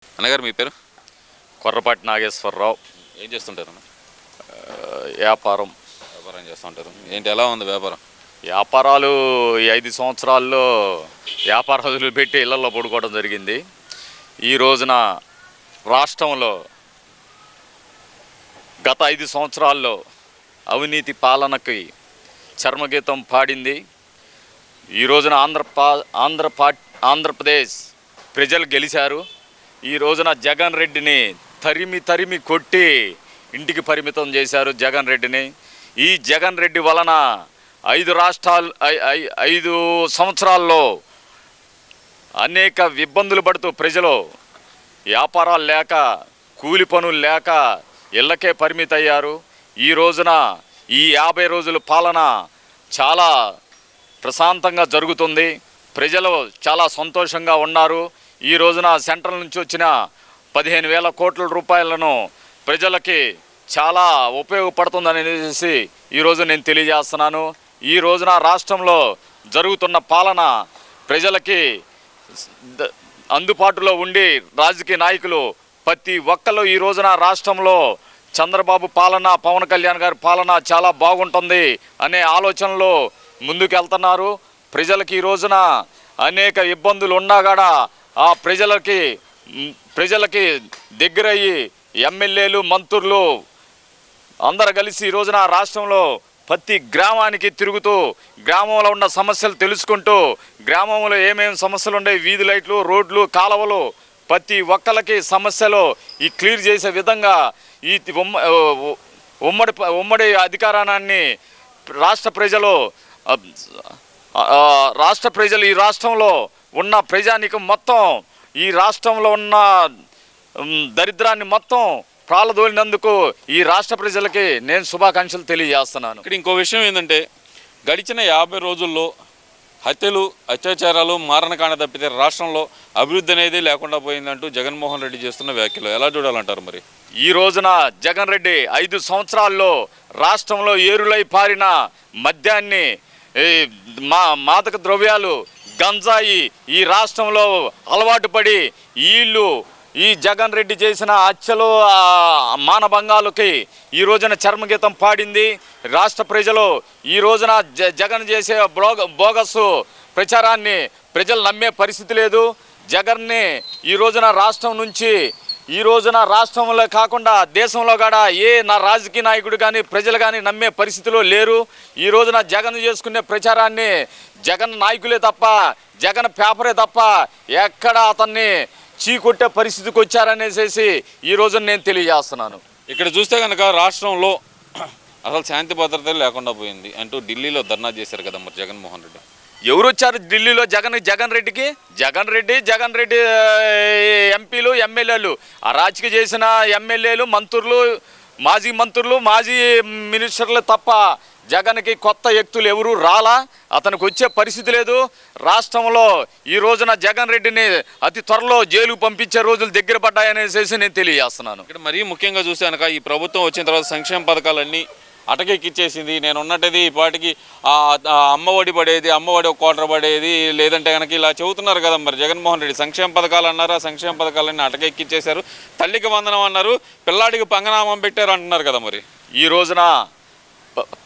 అన్నగారు మీ పేరు? కొర్రపాటి నాగేశ్వరరావు. ఏం చేస్తుంటారు అన్న? వ్యాపారం. వ్యాపారం చేస్తుంటారు. ఏంటి ఎలా ఉంది వ్యాపారం? వ్యాపారాలు ఈ 5 సంవత్సరాల్లో వ్యాపారాలు పెట్టి ఇళ్లలో పడుకోవడం జరిగింది. ఈ రోజున రాష్ట్రంలో గత 5 సంవత్సరాల్లో అవినీతి పాలనకి చర్మగీతం పాడింది. ఈ రోజున ఆంధ్రప్రదేశ్ ప్రజలు గెలిచారు. ఈ రోజున జగన్ రెడ్డిని తరిమి కొట్టి ఇంటికి పరిమితం చేశారు జగన్ రెడ్డిని. ఈ జగన్ రెడ్డి వలన 5 సంవత్సరాల్లో అనేక ఇబ్బందులు పడుతూ ప్రజలు వ్యాపారాలు లేక, కూలి పనులు లేక ఇళ్ళకే పరిమితయ్యారు. ఈ రోజున ఈ 50 రోజుల పాలన చాలా ప్రశాంతంగా జరుగుతుంది. ప్రజలు చాలా సంతోషంగా ఉన్నారు. ఈ రోజున సెంట్రల్ నుంచి వచ్చిన 15,000 కోట్ల రూపాయలను ప్రజలకి చాలా ఉపయోగపడుతుందనేసి ఈరోజు నేను తెలియజేస్తున్నాను. ఈ రోజున రాష్ట్రంలో జరుగుతున్న పాలన ప్రజలకి అందుబాటులో ఉండి రాజకీయ నాయకులు ప్రతి ఒక్కరు ఈ రోజున రాష్ట్రంలో చంద్రబాబు పాలన, పవన్ కళ్యాణ్ గారి పాలన చాలా బాగుంటుంది అనే ఆలోచనలో ముందుకెళ్తున్నారు. ప్రజలకి ఈ రోజున అనేక ఇబ్బందులు ఉన్నా కూడా ఆ ప్రజలకి దగ్గరయ్యి ఎమ్మెల్యేలు, మంత్రులు అందరు కలిసి ఈ రోజున రాష్ట్రంలో ప్రతి గ్రామానికి తిరుగుతూ గ్రామంలో ఉన్న సమస్యలు తెలుసుకుంటూ, గ్రామంలో ఏమేమి సమస్యలు ఉన్నాయి, వీధి లైట్లు, రోడ్లు, కాలువలు, ప్రతి ఒక్కరికి సమస్యలు ఈ క్లియర్ చేసే విధంగా ఈ ఉమ్మడి అధికారాన్ని రాష్ట్ర ప్రజలు ఈ రాష్ట్రంలో ఉన్న ప్రజానీకం మొత్తం ఈ రాష్ట్రంలో ఉన్న దరిద్రాన్ని మొత్తం ప్రాలదోలినందుకు ఈ రాష్ట్ర ప్రజలకి నేను శుభాకాంక్షలు తెలియజేస్తున్నాను. ఇక్కడ ఇంకో విషయం ఏంటంటే, గడిచిన 50 రోజుల్లో హత్యలు, అత్యాచారాలు, మారణకాండ తప్పితే రాష్ట్రంలో అభివృద్ధి అనేది లేకుండా పోయిందంటూ జగన్మోహన్ రెడ్డి చేస్తున్న వ్యాఖ్యలు ఎలా చూడాలంటారు? మరి ఈ రోజున జగన్ రెడ్డి 5 సంవత్సరాల్లో రాష్ట్రంలో ఏరులై పారిన మద్యాన్ని, మాదక ద్రవ్యాలు, గంజాయి ఈ రాష్ట్రంలో అలవాటు పడి ఈ జగన్ రెడ్డి చేసిన హత్యలు, మానభంగాలకి ఈ రోజున చర్మగీతం పాడింది రాష్ట్ర ప్రజలు. ఈ రోజున జగన్ చేసే బోగస్ ప్రచారాన్ని ప్రజలు నమ్మే పరిస్థితి లేదు. జగన్ని ఈ రోజున రాష్ట్రంలో కాకుండా దేశంలో కూడా నా రాజకీయ నాయకుడు కానీ ప్రజలు కానీ నమ్మే పరిస్థితిలో లేరు. ఈ రోజున జగన్ చేసుకునే ప్రచారాన్ని జగన్ నాయకులే తప్ప, జగన్ పేపరే తప్ప ఎక్కడ అతన్ని చీకొట్టే పరిస్థితికి వచ్చారనేసి ఈ రోజున నేను తెలియజేస్తున్నాను. ఇక్కడ చూస్తే కనుక రాష్ట్రంలో అసలు శాంతి భద్రత లేకుండా పోయింది అంటూ ఢిల్లీలో ధర్నా చేశారు కదా మరి జగన్మోహన్ రెడ్డి. ఎవరు వచ్చారు ఢిల్లీలో జగన్ రెడ్డికి? జగన్ రెడ్డి ఎంపీలు, ఎమ్మెల్యేలు, ఆ రాజకీయ చేసిన ఎమ్మెల్యేలు, మాజీ మంత్రులు, మాజీ మినిస్టర్లు తప్ప జగన్కి కొత్త వ్యక్తులు ఎవరు రాలా. అతనికి వచ్చే పరిస్థితి లేదు. రాష్ట్రంలో ఈ రోజున జగన్ రెడ్డిని అతి త్వరలో జైలుకు పంపించే రోజులు దగ్గర పడ్డాయనేసి నేను తెలియజేస్తున్నాను. ఇక్కడ మరీ ముఖ్యంగా చూస్తే కనుక ఈ ప్రభుత్వం వచ్చిన తర్వాత సంక్షేమ పథకాలన్నీ అటకెక్కిచ్చేసింది. నేను ఉన్నట్టది ఈ పాటికి అమ్మఒడి పడేది, అమ్మఒడి 1 కోట్ర పడేది, లేదంటే కనుక ఇలా చెబుతున్నారు కదా మరి జగన్మోహన్ రెడ్డి. సంక్షేమ పథకాలు అన్నారు, ఆ సంక్షేమ పథకాలన్నీ అటకెక్కిచ్చేశారు. తల్లికి వందనం అన్నారు, పిల్లాడికి పంగనామం పెట్టారు అంటున్నారు కదా మరి. ఈ రోజున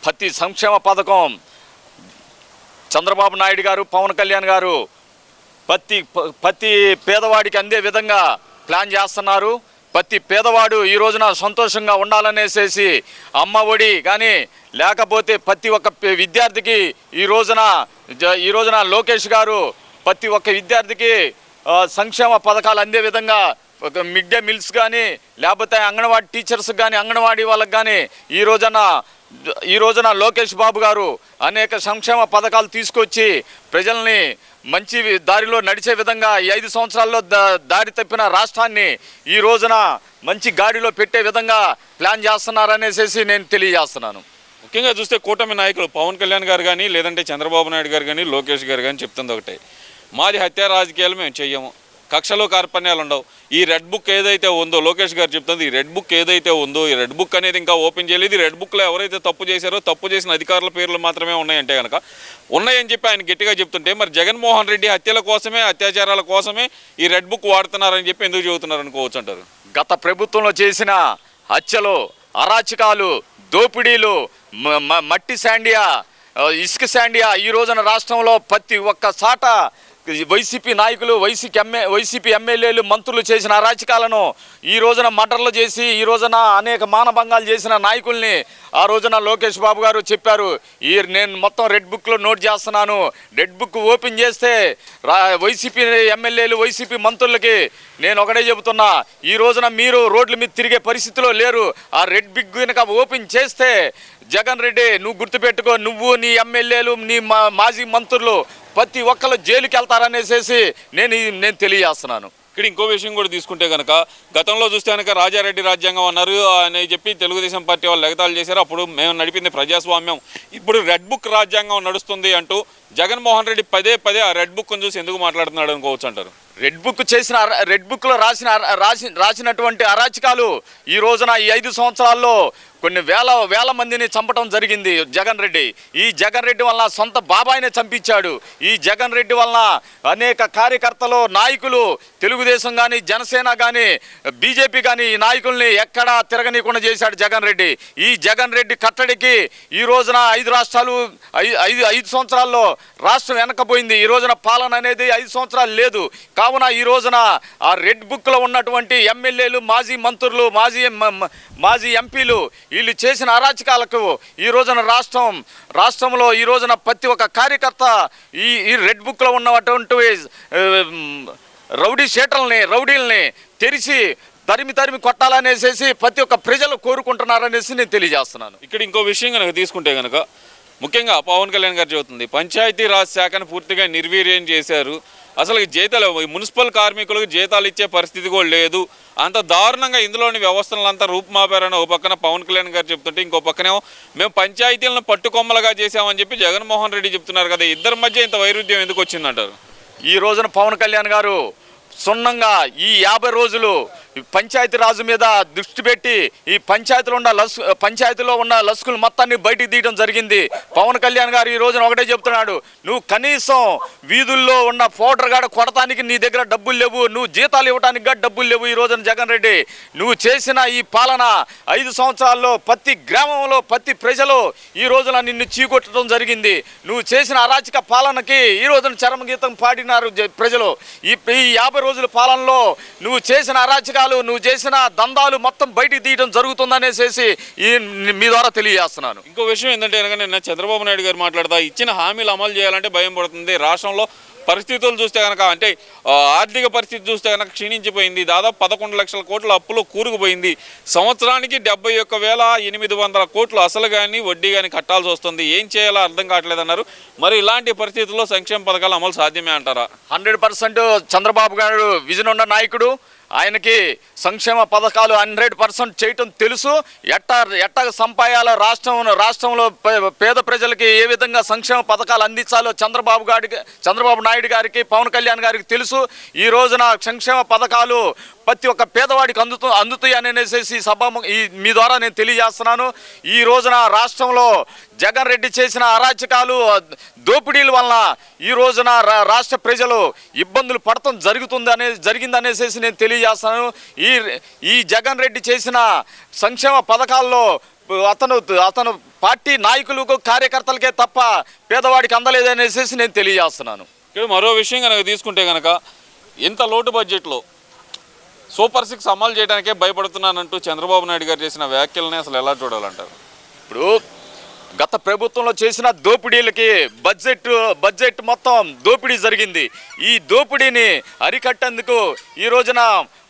ప్రతి సంక్షేమ పథకం చంద్రబాబు నాయుడు గారు, పవన్ కళ్యాణ్ గారు ప్రతి పేదవాడికి అందే విధంగా ప్లాన్ చేస్తున్నారు. ప్రతి పేదవాడు ఈ రోజున సంతోషంగా ఉండాలనేసి అమ్మ ఒడి కానీ, లేకపోతే ప్రతి ఒక్క విద్యార్థికి ఈ రోజున లోకేష్ గారు ప్రతి ఒక్క విద్యార్థికి సంక్షేమ పథకాలు అందే విధంగా మిడ్ డే మీల్స్ కానీ, లేకపోతే అంగన్వాడీ టీచర్స్ కానీ, అంగన్వాడీ వాళ్ళకి కానీ ఈ రోజున లోకేష్ బాబు గారు అనేక సంక్షేమ పథకాలు తీసుకొచ్చి ప్రజల్ని మంచి దారిలో నడిచే విధంగా ఈ 5 సంవత్సరాల్లో దారి తప్పిన రాష్ట్రాన్ని ఈ రోజున మంచి గాడిలో పెట్టే విధంగా ప్లాన్ చేస్తున్నారనేసి నేను తెలియజేస్తున్నాను. ముఖ్యంగా చూస్తే కూటమి నాయకులు పవన్ కళ్యాణ్ గారు కానీ, లేదంటే చంద్రబాబు నాయుడు గారు కానీ, లోకేష్ గారు కానీ చెప్తుంది ఒకటే, మాది హత్య రాజకీయాలు మేము చెయ్యము, కక్షలు కార్పణ్యాలు ఉండవు. ఈ రెడ్ బుక్ ఏదైతే ఉందో, లోకేష్ గారు చెప్తుంది, ఈ రెడ్ బుక్ ఏదైతే ఉందో, ఈ రెడ్ బుక్ అనేది ఇంకా ఓపెన్ చేయలేదు. ఈ రెడ్ బుక్లో ఎవరైతే తప్పు చేశారో తప్పు చేసిన అధికారుల పేర్లు మాత్రమే ఉన్నాయంటే కనుక, ఉన్నాయని చెప్పి ఆయన గట్టిగా చెప్తుంటే, మరి జగన్మోహన్ రెడ్డి హత్యల కోసమే, అత్యాచారాల కోసమే ఈ రెడ్ బుక్ వాడుతున్నారని చెప్పి ఎందుకు చెబుతున్నారు అనుకోవచ్చు అంటారు? గత ప్రభుత్వంలో చేసిన హత్యలు, అరాచకాలు, దోపిడీలు, మట్టి శాండియా, ఇసుక శాండియా, ఈ రోజున రాష్ట్రంలో ప్రతి ఒక్క చాట వైసీపీ నాయకులు, వైసీపీ ఎమ్మెల్యేలు, మంత్రులు చేసిన అరాచకాలను ఈ రోజున మర్డర్లు చేసి, ఈ రోజున అనేక మానభంగాలు చేసిన నాయకుల్ని ఆ రోజున లోకేష్ బాబు గారు చెప్పారు, నేను మొత్తం రెడ్ బుక్లో నోట్ చేస్తున్నాను. రెడ్ బుక్ ఓపెన్ చేస్తే వైసీపీ ఎమ్మెల్యేలు, వైసీపీ మంత్రులకి నేను ఒకటే చెబుతున్నా, ఈ రోజున మీరు రోడ్ల మీద తిరిగే పరిస్థితిలో లేరు. ఆ రెడ్ బుక్ కనుక ఓపెన్ చేస్తే జగన్ రెడ్డి, నువ్వు గుర్తుపెట్టుకో, నువ్వు, నీ ఎమ్మెల్యేలు, నీ మాజీ మంత్రులు ప్రతి ఒక్కరు జైలుకి వెళ్తారనేసి నేను తెలియజేస్తున్నాను. ఇక్కడ ఇంకో విషయం కూడా తీసుకుంటే కనుక, గతంలో చూస్తే కనుక రాజారెడ్డి రాజ్యాంగం అన్నారు అని చెప్పి తెలుగుదేశం పార్టీ వాళ్ళు ఎగతాళి చేశారు. అప్పుడు మేము నడిపింది ప్రజాస్వామ్యం, ఇప్పుడు రెడ్ బుక్ రాజ్యాంగం నడుస్తుంది అంటూ జగన్మోహన్ రెడ్డి పదే పదే ఆ రెడ్ బుక్ను చూసి ఎందుకు మాట్లాడుతున్నాడు అనుకోవచ్చు అంటారు? రెడ్ బుక్లో రాసినటువంటి అరాచకాలు ఈ రోజున ఈ 5 సంవత్సరాల్లో కొన్ని వేల మందిని చంపడం జరిగింది జగన్ రెడ్డి. ఈ జగన్ రెడ్డి వలన సొంత బాబాయినే చంపించాడు. ఈ జగన్ రెడ్డి వలన అనేక కార్యకర్తలు, నాయకులు, తెలుగుదేశం కానీ, జనసేన కానీ, బీజేపీ కానీ ఈ నాయకుల్ని ఎక్కడా తిరగనీయకుండా చేశాడు జగన్ రెడ్డి. ఈ జగన్ రెడ్డి కట్టడికి ఈ రోజున 5 సంవత్సరాల్లో రాష్ట్రం వెనకపోయింది. ఈ రోజున పాలన అనేది 5 సంవత్సరాలు లేదు. కావున ఈ రోజున ఆ రెడ్ బుక్లో ఉన్నటువంటి ఎమ్మెల్యేలు, మాజీ మంత్రులు, మాజీ ఎంపీలు వీళ్ళు చేసిన అరాచకాలకు ఈ రోజున రాష్ట్రంలో ఈ రోజున ప్రతి ఒక్క కార్యకర్త ఈ రెడ్ బుక్లో ఉన్నటువంటి రౌడీల్ని తెరిచి తరిమి కొట్టాలనేసి ప్రతి ఒక్క ప్రజలు కోరుకుంటున్నారనేసి నేను తెలియజేస్తున్నాను. ఇక్కడ ఇంకో విషయం కనుక తీసుకుంటే కనుక, ముఖ్యంగా పవన్ కళ్యాణ్ గారు చెబుతుంది, పంచాయతీరాజ్ శాఖను పూర్తిగా నిర్వీర్యం చేశారు. అసలు జీతాలు, మున్సిపల్ కార్మికులకు జీతాలు ఇచ్చే పరిస్థితి కూడా లేదు, అంత దారుణంగా ఇందులోని వ్యవస్థలంతా రూపుమాపారని ఒక పక్కన పవన్ కళ్యాణ్ గారు చెప్తుంటే, ఇంకో పక్కనేమో మేము పంచాయతీలను పట్టుకొమ్మలుగా చేసామని చెప్పి జగన్మోహన్ రెడ్డి చెప్తున్నారు కదా. ఇద్దరి మధ్య ఇంత వైరుధ్యం ఎందుకు వచ్చిందంటారు? ఈ రోజున పవన్ కళ్యాణ్ గారు సున్నంగా ఈ 50 రోజులు పంచాయతీ రాజు మీద దృష్టి పెట్టి ఈ పంచాయతీలో ఉన్న లసుకులు మొత్తాన్ని బయటికి తీయడం జరిగింది. పవన్ కళ్యాణ్ గారు ఈ రోజున ఒకటే చెప్తున్నాడు, నువ్వు కనీసం వీధుల్లో ఉన్న పౌడర్ గాడ కొడటానికి నీ దగ్గర డబ్బులు లేవు, నువ్వు జీతాలు ఇవ్వడానికి కూడా డబ్బులు లేవు. ఈ రోజున జగన్ రెడ్డి నువ్వు చేసిన ఈ పాలన 5 సంవత్సరాల్లో ప్రతి గ్రామంలో ప్రతి ప్రజలు ఈ రోజున నిన్ను చీకొట్టడం జరిగింది. నువ్వు చేసిన అరాచక పాలనకి ఈ రోజున చరమగీతం పాడినారు ప్రజలు. ఈ 50 రోజుల పాలనలో నువ్వు చేసిన అరాచకాలు, నువ్వు చేసిన దందాలు మొత్తం బయటికి తీయడం జరుగుతుందనేసి మీ ద్వారా తెలియజేస్తున్నాను. ఇంకో విషయం ఏంటంటే కనుక, నిన్న చంద్రబాబు నాయుడు గారు మాట్లాడుతూ ఇచ్చిన హామీలు అమలు చేయాలంటే భయం పడుతుంది. రాష్ట్రంలో పరిస్థితులు చూస్తే కనుక, అంటే ఆర్థిక పరిస్థితి చూస్తే కనుక క్షీణించిపోయింది. దాదాపు 11 లక్షల కోట్ల అప్పులో కూరుకుపోయింది. సంవత్సరానికి 71,800 కోట్లు అసలు కానీ వడ్డీ కానీ కట్టాల్సి వస్తుంది. ఏం చేయాలో అర్థం కావట్లేదన్నారు. మరి ఇలాంటి పరిస్థితుల్లో సంక్షేమ పథకాలు అమలు సాధ్యమే అంటారా? 100% చంద్రబాబు గారు విజన్ ఉన్న నాయకుడు. ఆయనకి సంక్షేమ పథకాలు 100% చేయటం తెలుసు. ఎట్ట సంపాయాలో రాష్ట్రంలో పేద ప్రజలకి ఏ విధంగా సంక్షేమ పథకాలు అందించాలో చంద్రబాబు నాయుడు గారికి, పవన్ కళ్యాణ్ గారికి తెలుసు. ఈ రోజున సంక్షేమ పథకాలు ప్రతి ఒక్క పేదవాడికి అందుతాయి అనేసి మీ ద్వారా నేను తెలియజేస్తున్నాను. ఈ రోజున రాష్ట్రంలో జగన్ రెడ్డి చేసిన అరాచకాలు, దోపిడీల వలన ఈ రోజున రాష్ట్ర ప్రజలు ఇబ్బందులు పడటం జరిగిందనేసి నేను తెలియజేస్తున్నాను. ఈ జగన్ రెడ్డి చేసిన సంక్షేమ పథకాల్లో అతను పార్టీ నాయకులకు, కార్యకర్తలకే తప్ప పేదవాడికి అందలేదనేసి నేను తెలియజేస్తున్నాను. మరో విషయం కనుక తీసుకుంటే కనుక, ఇంత లోటు బడ్జెట్లో సూపర్ 6 అమలు చేయడానికే భయపడుతున్నానంటూ చంద్రబాబు నాయుడు గారు చేసిన వ్యాఖ్యలని అసలు ఎలా చూడాలంటారు? ఇప్పుడు గత ప్రభుత్వంలో చేసిన దోపిడీలకి బడ్జెట్ మొత్తం దోపిడీ జరిగింది. ఈ దోపిడీని అరికట్టేందుకు ఈ రోజున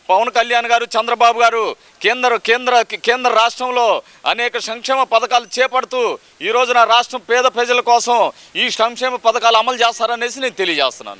పవన్ కళ్యాణ్ గారు, చంద్రబాబు గారు కేంద్ర రాష్ట్రంలో అనేక సంక్షేమ పథకాలు చేపడుతూ ఈ రోజున రాష్ట్రం పేద ప్రజల కోసం ఈ సంక్షేమ పథకాలు అమలు చేస్తారనేసి నేను తెలియజేస్తున్నాను.